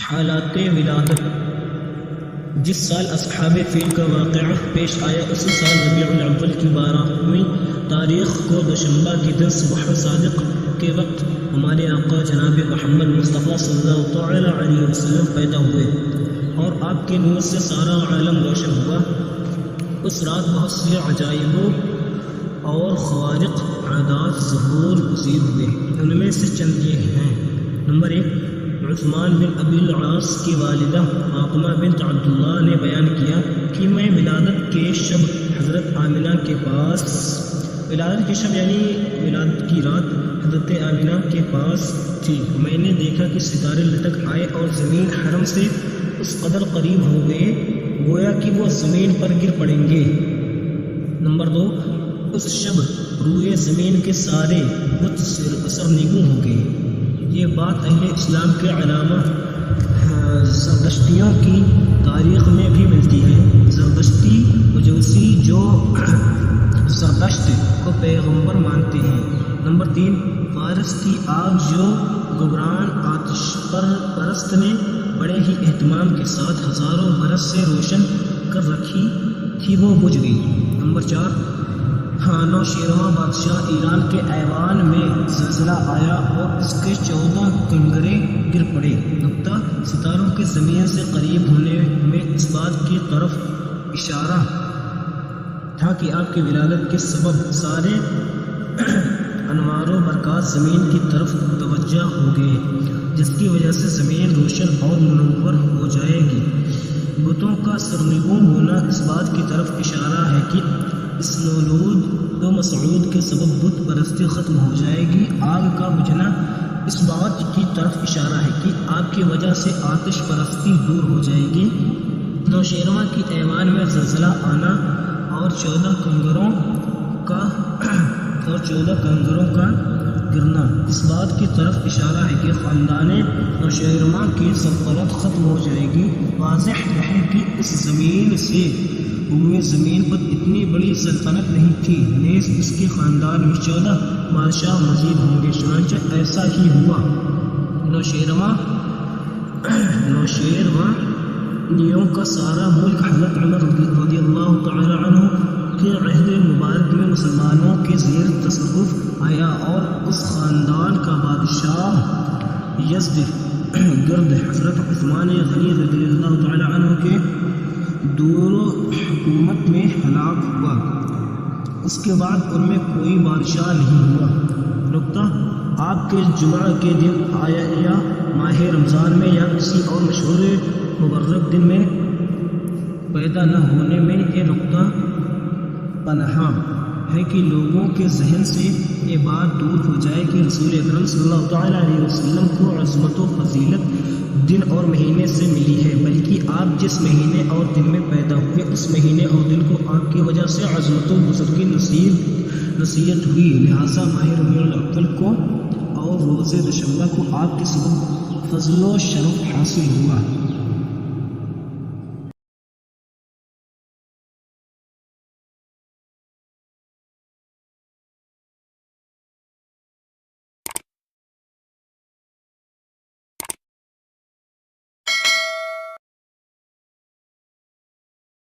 حالات ولادت۔ جس سال اصحاب فیل کا واقعہ پیش آیا اسی سال ربیع الاول کی 12ویں تاریخ کو دوشنبہ کے دن صبح صادق کے وقت ہمارے آقا جناب محمد مصطفیٰ صلی اللہ علیہ وسلم پیدا ہوئے اور آپ کے نور سے سارا عالم روشن ہوا۔ اس رات بہت سے عجائبوں اور خوارق عادات ظہور پذیر ہوئے۔ ان میں سے چند یہ ہیں۔ نمبر 1، عثمان بن ابی العاص کی والدہ فاطمہ بنت عبداللہ نے بیان کیا کہ میں ولادت کے شب حضرت آمنہ کے پاس، ولادت کے شب یعنی ولادت کی رات حضرت آمنہ کے پاس تھی۔ میں نے دیکھا کہ ستارے لٹک آئے اور زمین حرم سے اس قدر قریب ہو گئے گویا کہ وہ زمین پر گر پڑیں گے۔ نمبر 2، اس شب روئے زمین کے سارے بت سرنگوں ہو گئے۔ یہ بات اہل اسلام کے علامہ زردشتیوں کی تاریخ میں بھی ملتی ہے۔ زردشتی مجوسی جو زردشت کو پیغمبر مانتے ہیں۔ نمبر 3، فارس کی آگ جو گبران آتش پرست نے بڑے ہی اہتمام کے ساتھ ہزاروں برس سے روشن کر رکھی تھی وہ بجھ گئی۔ نمبر 4، نوشیروان بادشاہ ایران کے ایوان میں زلزلہ آیا اور اس کے 14 کنگرے گر پڑے۔ نقطہ، ستاروں کے زمین سے قریب ہونے میں اس بات کی طرف اشارہ تھا کہ آپ کی ولادت کے سبب سارے انوار و برکات زمین کی طرف توجہ ہو گئے، جس کی وجہ سے زمین روشن اور منور ہو جائے گی۔ بتوں کا سرنگوں ہونا اس بات کی طرف اشارہ ہے کہ اس مولود و مسعود کے سبب بت پرستی ختم ہو جائے گی۔ آگ کا بجھنا اس بات کی طرف اشارہ ہے کہ آپ کی وجہ سے آتش پرستی دور ہو جائے گی۔ نوشیروان کی ایوان میں زلزلہ آنا اور 14 کنگروں کا گرنا اس بات کی طرف اشارہ ہے کہ خاندان نوشیروان کی سلطنت ختم ہو جائے گی۔ واضح ہے کہ اس زمین سے ہوئے زمین پر اتنی بڑی سلطنت نہیں تھی، نیز اس کے خاندان میں 14 بادشاہ مزید ہوں گے۔ چنانچہ ایسا ہی ہوا۔ نوشیروانیوں کا سارا ملک حضرت عمر رضی اللہ تعالی عنہ کے عہد مبارک میں مسلمانوں کے زیر تصرف آیا اور اس خاندان کا بادشاہ یزد گرد حضرت عثمان غنی رضی اللہ تعالی عنہ کے دور حکومت میں ہلاک ہوا۔ اس کے بعد ان میں کوئی بادشاہ نہیں ہوا۔ نقطہ، آپ کے جمعہ کے دن آیا یا ماہ رمضان میں یا کسی اور مشہور مبارک دن میں پیدا نہ ہونے میں یہ نقطہ پناہ ہے کہ لوگوں کے ذہن سے یہ بات دور ہو جائے کہ رسول اکرم صلی اللہ تعالیٰ علیہ وسلم کو عظمت و فضیلت دن اور مہینے سے ملی ہے، بلکہ آپ جس مہینے اور دن میں پیدا ہوئے اس مہینے اور دن کو آپ کی وجہ سے عظمت و بزرگی نصیحت ہوئی، لہٰذا ماہ ربیع الاول کو اور روز دوشنبہ کو آپ کے سبب فضل و شرف حاصل ہوا۔